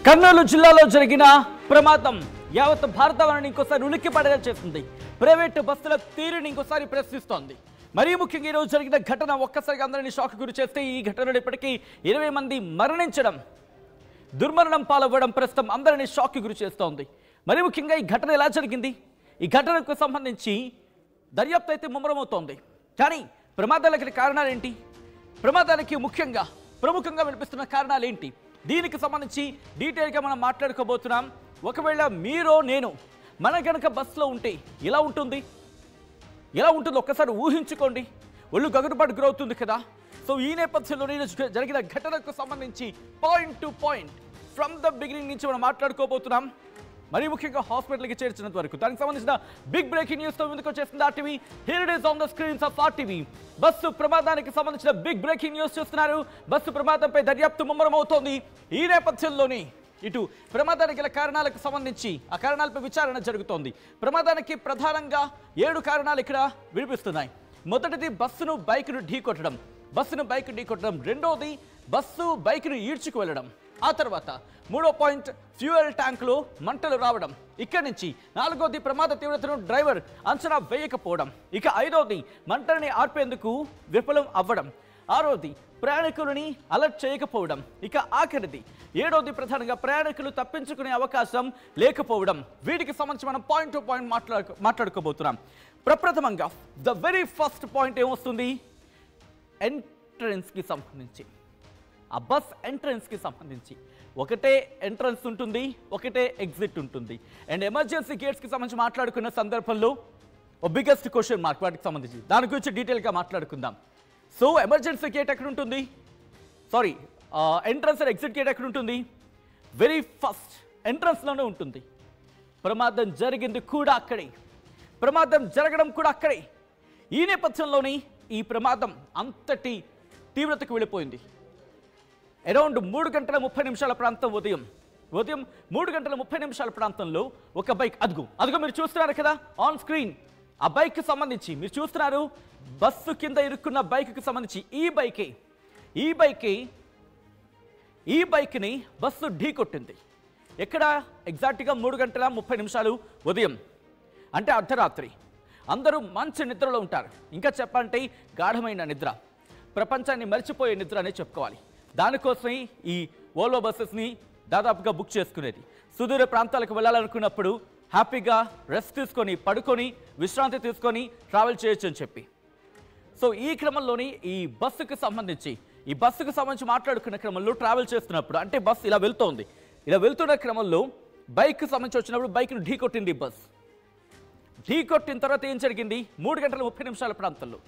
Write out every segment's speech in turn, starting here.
కర్నూలు జిల్లాలో జరిగిన ప్రమాదం యావత్ భారతవనాన్ని ఇంకోసారి ఉలిక్కిపడేలా చేస్తుంది. ప్రైవేటు బస్సుల తీరుని ఇంకోసారి ప్రశ్నిస్తోంది. మరీ ముఖ్యంగా ఈరోజు జరిగిన ఘటన ఒక్కసారిగా అందరినీ షాక్ గురి చేస్తే ఈ ఘటనలో ఇప్పటికీ 20 మంది మరణించడం, దుర్మరణం పాలవ్వడం ప్రస్తుతం అందరినీ షాక్ గురి చేస్తోంది. మరీ ముఖ్యంగా ఈ ఘటన ఎలా జరిగింది, ఈ ఘటనకు సంబంధించి దర్యాప్తు అయితే ముమ్మరమవుతోంది. కానీ ప్రమాదాలకి కారణాలు ఏంటి, ప్రమాదానికి ప్రముఖంగా వినిపిస్తున్న కారణాలు ఏంటి, దీనికి సంబంధించి డీటెయిల్గా మనం మాట్లాడుకోబోతున్నాం. ఒకవేళ మీరో నేను మన గనక బస్సులో ఉంటే ఎలా ఉంటుందో ఒక్కసారి ఊహించుకోండి. ఒళ్ళు గగురుపాటు గురవుతుంది కదా. సో ఈ నేపథ్యంలో జరిగిన ఘటనకు సంబంధించి point to point from the beginning నుంచి మనం మాట్లాడుకోబోతున్నాం. మరీ ముఖ్యంగా హాస్పిటల్కి చేర్చినంత వరకు దానికి సంబంధించిన బిగ్ బ్రేకింగ్ న్యూస్తో ముందుకు వచ్చేస్తుంది RTV. Here it is on the screens of RTV. Bus ప్రమాదానికి సంబంధించిన బిగ్ బ్రేకింగ్ న్యూస్ చూస్తున్నారు. బస్సు ప్రమాదంపై దర్యాప్తు ముమ్మరమవుతోంది. ఈ నేపథ్యంలోనే ఇటు ప్రమాదానికి గల కారణాలకు సంబంధించి ఆ కారణాలపై విచారణ జరుగుతోంది. ప్రమాదానికి ప్రధానంగా 7 కారణాలు ఇక్కడ వినిపిస్తున్నాయి. మొదటిది బస్సును బైక్ను ఢీకొట్టడం, రెండోది బస్సు బైక్ను ఈడ్చుకు వెళ్ళడం, ఆ తర్వాత 3వ పాయింట్ ఫ్యూయల్ ట్యాంకులో మంటలు రావడం, ఇక్కడి నుంచి 4వది ప్రమాద తీవ్రతను డ్రైవర్ అంచనా వేయకపోవడం, ఇక 5వది మంటల్ని ఆర్పేందుకు విఫలం అవ్వడం, 6వది ప్రయాణికులని అలర్ట్ చేయకపోవడం, ఇక ఆఖరిది 7వది ప్రధానంగా ప్రయాణికులు తప్పించుకునే అవకాశం లేకపోవడం. వీటికి సంబంధించి మనం పాయింట్ టు పాయింట్ మాట్లాడుకోబోతున్నాం. ప్రప్రథమంగా ద వెరీ ఫస్ట్ పాయింట్ ఏమొస్తుంది, ఎంట్రన్స్కి సంబంధించి, ఆ బస్ ఎంట్రన్స్కి సంబంధించి ఒకటే ఎంట్రన్స్ ఉంటుంది, ఒకటే ఎగ్జిట్ ఉంటుంది. అండ్ ఎమర్జెన్సీ గేట్స్కి సంబంధించి మాట్లాడుకున్న సందర్భంలో ఓ బిగ్గెస్ట్ క్వశ్చన్ మార్క్ వాటికి సంబంధించి దాని గురించి డీటెయిల్గా మాట్లాడుకుందాం. సో ఎమర్జెన్సీ గేట్ ఎక్కడ ఉంటుంది, ఎంట్రన్స్ అండ్ ఎగ్జిట్ గేట్ ఎక్కడ ఉంటుంది, వెరీ ఫస్ట్ ఎంట్రన్స్లోనే ఉంటుంది. ప్రమాదం జరిగింది కూడా అక్కడే, ప్రమాదం జరగడం కూడా అక్కడే. ఈ నేపథ్యంలోనే ఈ ప్రమాదం అంతటి తీవ్రతకు వెళ్ళిపోయింది. అరౌండ్ 3 గంటల 30 నిమిషాల ప్రాంతం ఉదయం 3 గంటల 30 నిమిషాల ప్రాంతంలో ఒక బైక్ అదుగు మీరు చూస్తున్నారు కదా ఆన్ స్క్రీన్. ఆ బైక్కి సంబంధించి మీరు చూస్తున్నారు, బస్సు కింద ఇరుక్కున్న బైక్కి సంబంధించి ఈ బైక్ని బస్సు ఢీకొట్టింది. ఎక్కడ ఎగ్జాక్ట్గా 3 గంటల 30 నిమిషాలు ఉదయం, అంటే అర్ధరాత్రి. అందరూ మంచి నిద్రలో ఉంటారు. ఇంకా చెప్పాలంటే గాఢమైన నిద్ర, ప్రపంచాన్ని మర్చిపోయే నిద్ర అనే చెప్పుకోవాలి. దానికోసమే ఈ ఓలో బస్సెస్ని దాదాపుగా బుక్ చేసుకునేది. సుదూర ప్రాంతాలకు వెళ్ళాలనుకున్నప్పుడు హ్యాపీగా రెస్ట్ తీసుకొని, పడుకొని, విశ్రాంతి తీసుకొని ట్రావెల్ చేయొచ్చు అని చెప్పి. సో ఈ క్రమంలోని ఈ బస్సుకు సంబంధించి మాట్లాడుకున్న క్రమంలో ట్రావెల్ చేస్తున్నప్పుడు, అంటే బస్సు ఇలా వెళ్తున్న క్రమంలో బైక్కి సంబంధించి వచ్చినప్పుడు బైక్ను ఢీకొట్టింది బస్. ఢీకొట్టిన తర్వాత ఏం జరిగింది, 3 గంటల 30 నిమిషాల ప్రాంతంలో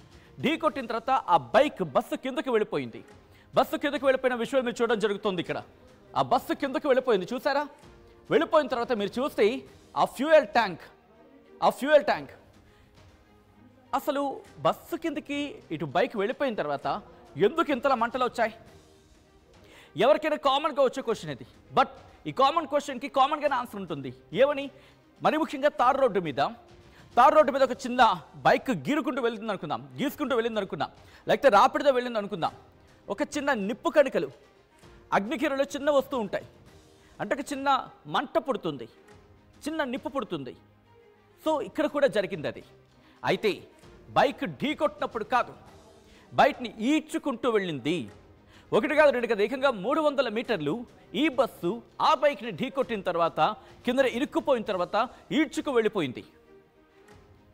ఢీకొట్టిన తర్వాత ఆ బైక్ బస్సు కిందకి వెళ్ళిపోయింది. బస్సు కిందకి వెళ్ళిపోయిన విషయం మీరు చూడడం జరుగుతుంది. ఇక్కడ ఆ బస్సు కిందకి వెళ్ళిపోయింది, చూసారా? వెళ్ళిపోయిన తర్వాత మీరు చూస్తే ఆ ఫ్యూయల్ ట్యాంక్ అసలు బస్సు కిందకి ఇటు బైక్ వెళ్ళిపోయిన తర్వాత ఎందుకు ఇంతలా మంటలు వచ్చాయి? ఎవరికైనా కామన్గా వచ్చే క్వశ్చన్ ఇది. బట్ ఈ కామన్ క్వశ్చన్కి కామన్గానే ఆన్సర్ ఉంటుంది. ఏమని? మరి ముఖ్యంగా తార్ రోడ్డు మీద ఒక చిన్న బైక్ గీసుకుంటూ వెళ్ళింది అనుకుందాం, లేకపోతే రాపిడితో వెళ్ళింది అనుకుందాం. ఒక చిన్న నిప్పు కణికలు, అగ్నికిరణలు చిన్న వస్తూ ఉంటాయి, అంటే ఒక చిన్న మంట పుడుతుంది, చిన్న నిప్పు పుడుతుంది. సో ఇక్కడ కూడా జరిగింది అది. అయితే బైక్ ఢీకొట్టినప్పుడు కాదు, బైక్ని ఈడ్చుకుంటూ వెళ్ళింది. 1 కాదు 2 కాదు, ఏకంగా 300 మీటర్లు ఈ బస్సు ఆ బైక్ని ఢీకొట్టిన తర్వాత కింద ఇరుక్కుపోయిన తర్వాత ఈడ్చుకు వెళ్ళిపోయింది.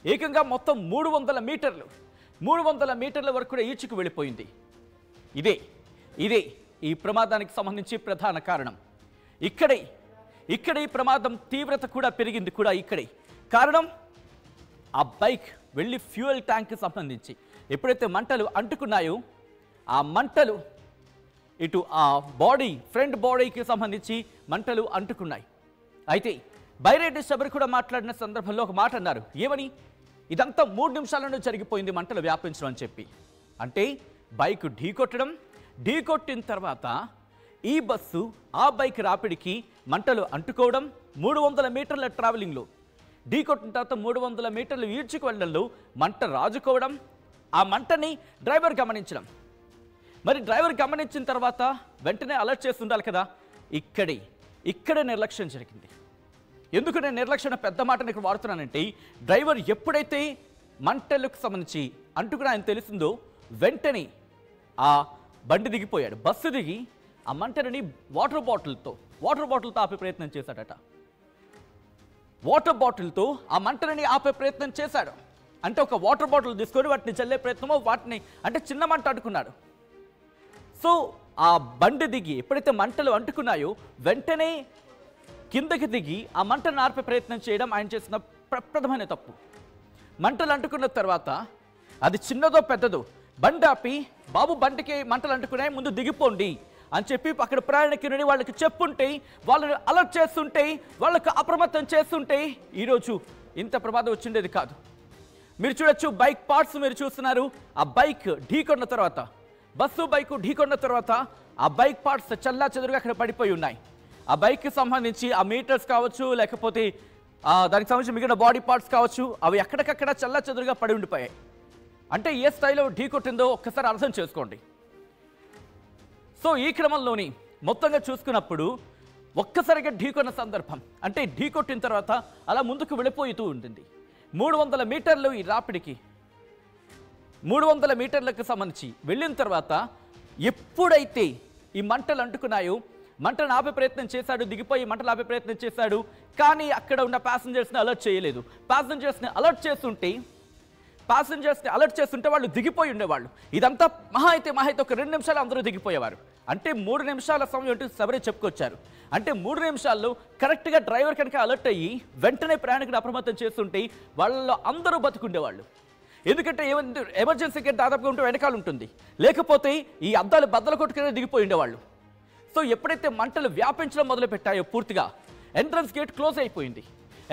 ఏకంగా మొత్తం 300 మీటర్ల వరకు కూడా ఈడ్చుకు వెళ్ళిపోయింది. ఇదే ఈ ప్రమాదానికి సంబంధించి ప్రధాన కారణం. ఇక్కడే ప్రమాదం తీవ్రత కూడా పెరిగింది కూడా ఇక్కడే. కారణం ఆ బైక్ వెళ్ళి ఫ్యూయల్ ట్యాంక్కి సంబంధించి ఎప్పుడైతే మంటలు అంటుకున్నాయో ఆ మంటలు ఇటు ఆ ఫ్రంట్ బాడీకి సంబంధించి మంటలు అంటుకున్నాయి. అయితే బైరెడ్డి శబరి కూడా మాట్లాడిన సందర్భంలో ఒక మాట అన్నారు. ఏమని? ఇదంతా 3 నిమిషాలను జరిగిపోయింది మంటలు వ్యాపించడం అని చెప్పి. అంటే బైక్ ఢీకొట్టిన తర్వాత ఈ బస్సు ఆ బైక్ రాపిడికి మంటలు అంటుకోవడం, 300 మీటర్ల ట్రావెలింగ్లో ఢీకొట్టిన తర్వాత 300 మీటర్లు ఈడ్చుకు వెళ్ళడంలో మంట రాజుకోవడం, ఆ మంటని డ్రైవర్ గమనించడం, మరి డ్రైవర్ గమనించిన తర్వాత వెంటనే అలర్ట్ చేస్తుండాలి కదా. ఇక్కడే నిర్లక్ష్యం జరిగింది. ఎందుకు నేను నిర్లక్ష్యం పెద్ద మాటను ఇక్కడ వాడుతున్నానంటే, డ్రైవర్ ఎప్పుడైతే మంటలకు సంబంధించి అంటుకుని ఆయన తెలిసిందో వెంటనే ఆ బండి దిగిపోయాడు. బస్సు దిగి ఆ మంటని వాటర్ బాటిల్తో ఆపే ప్రయత్నం చేశాడట. వాటర్ బాటిల్తో ఆ మంటని ఆపే ప్రయత్నం చేశాడు. అంటే ఒక వాటర్ బాటిల్ తీసుకొని వాటిని చల్లే ప్రయత్నమో వాటిని అంటే చిన్న మంట అడ్డుకున్నాడు. సో ఆ బండి దిగి ఎప్పుడైతే మంటలు అంటుకున్నాయో వెంటనే కిందకి దిగి ఆ మంటను ఆర్పే ప్రయత్నం చేయడం ఆయన చేసిన ప్రప్రథమైన తప్పు. మంటలు అంటుకున్న తర్వాత అది చిన్నదో పెద్దదో బండి ఆపి, బాబు బండికి మంటలు అంటుకున్నాయి ముందు దిగిపోండి అని చెప్పి అక్కడ ప్రయాణికుని వాళ్ళకి చెప్పుంటే, వాళ్ళని అలర్ట్ చేస్తుంటే, వాళ్ళకు అప్రమత్తం చేస్తుంటే ఈరోజు ఇంత ప్రమాదం వచ్చిండేది కాదు. మీరు చూడొచ్చు బైక్ పార్ట్స్ మీరు చూస్తున్నారు. ఆ బైక్ ఢీకొన్న తర్వాత, బస్సు బైకు ఢీకొన్న తర్వాత ఆ బైక్ పార్ట్స్ చల్లా చెదురుగా అక్కడ పడిపోయి ఉన్నాయి. ఆ బైక్కి సంబంధించి ఆ మీటర్స్ కావచ్చు, లేకపోతే దానికి సంబంధించి మిగిలిన బాడీ పార్ట్స్ కావచ్చు, అవి ఎక్కడికక్కడ చల్లా చెదురుగా పడి ఉండిపోయాయి. అంటే ఏ స్థాయిలో ఢీకొట్టిందో ఒక్కసారి అర్థం చేసుకోండి. సో ఈ క్రమంలోని మొత్తంగా చూసుకున్నప్పుడు ఒక్కసారిగా ఢీకొన్న సందర్భం, అంటే ఢీకొట్టిన తర్వాత అలా ముందుకు వెళ్ళిపోతూ ఉంటుంది. 300 మీటర్లు ఈ రాపిడికి 300 మీటర్లకు సంబంధించి వెళ్ళిన తర్వాత ఎప్పుడైతే ఈ మంటలు అంటుకున్నాయో మంటను ఆపే ప్రయత్నం చేశాడు, దిగిపోయి మంటలు ఆపే ప్రయత్నం చేశాడు. కానీ అక్కడ ఉన్న ప్యాసింజర్స్ని అలర్ట్ చేయలేదు. ప్యాసింజర్స్ని అలర్ట్ చేస్తుంటే వాళ్ళు దిగిపోయి ఉండేవాళ్ళు. ఇదంతా మహా అయితే ఒక 2 నిమిషాలు అందరూ దిగిపోయేవారు. అంటే 3 నిమిషాల సమయం అంటూ సవరే చెప్పుకొచ్చారు. అంటే 3 నిమిషాల్లో కరెక్ట్గా డ్రైవర్ కనుక అలర్ట్ అయ్యి వెంటనే ప్రయాణికుడు అప్రమత్తం చేస్తుంటే వాళ్ళలో అందరూ బతుకుండేవాళ్ళు. ఎందుకంటే ఎమర్జెన్సీ గేట్ దాదాపుగా ఉంటే వెనకాల ఉంటుంది, లేకపోతే ఈ అద్దాలు బద్దలు కొట్టుకునే దిగిపోయి ఉండేవాళ్ళు. సో ఎప్పుడైతే మంటలు వ్యాపించడం మొదలుపెట్టాయో పూర్తిగా ఎంట్రన్స్ గేట్ క్లోజ్ అయిపోయింది.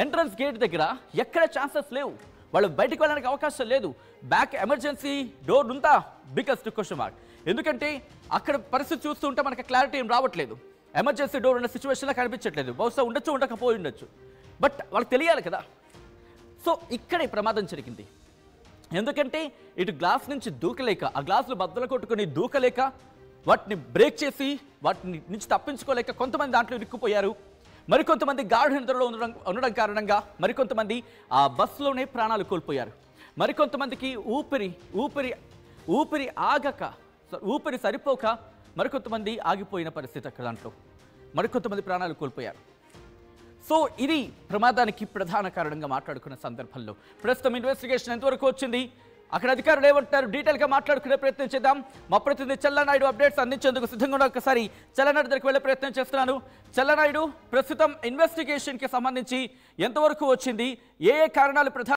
ఎంట్రన్స్ గేట్ దగ్గర ఎక్కడ ఛాన్సెస్ లేవు, వాళ్ళు బయటకు వెళ్ళడానికి అవకాశం లేదు. బ్యాక్ ఎమర్జెన్సీ డోర్ ఉందా? Biggest question mark. ఎందుకంటే అక్కడ పరిస్థితి చూస్తుంటే మనకు క్లారిటీ ఏం రావట్లేదు. ఎమర్జెన్సీ డోర్ ఉన్న సిచ్యువేషన్లో కనిపించట్లేదు. బహుశా ఉండొచ్చు, ఉండకపోయి ఉండొచ్చు, బట్ వాళ్ళకి తెలియాలి కదా. సో ఇక్కడే ప్రమాదం జరిగింది. ఎందుకంటే ఇటు గ్లాస్ నుంచి దూకలేక, ఆ గ్లాసులు బద్దలు కొట్టుకొని దూకలేక, వాటిని బ్రేక్ చేసి వాటిని నుంచి తప్పించుకోలేక కొంతమంది దాంట్లో ఇరుక్కుపోయారు. మరికొంతమంది గాఢ నిద్రలో ఉండడం కారణంగా మరికొంతమంది ఆ బస్సులోనే ప్రాణాలు కోల్పోయారు. మరికొంతమందికి ఊపిరి ఆగక, ఊపిరి సరిపోక మరికొంతమంది ఆగిపోయిన పరిస్థితి అక్కడ. దాంట్లో మరికొంతమంది ప్రాణాలు కోల్పోయారు. సో ఇది ప్రమాదానికి ప్రధాన కారణంగా మాట్లాడుకున్న సందర్భంలో ప్రస్తుతం ఇన్వెస్టిగేషన్ ఎంతవరకు వచ్చింది, అక్కడ అధికారులు ఏమంటారు, డీటెయిల్గా మాట్లాడుకునే ప్రయత్నం చేద్దాం. మా ప్రతినిధి చల్లనాయుడు అప్డేట్స్ అందించేందుకు సిద్ధంగా ఉన్న ఒకసారి చల్లనాయుడు దగ్గరికి వెళ్ళే ప్రయత్నం చేస్తున్నాను. చల్లనాయుడు, ప్రస్తుతం ఇన్వెస్టిగేషన్కి సంబంధించి ఎంతవరకు వచ్చింది, ఏ కారణాలు ప్రధాన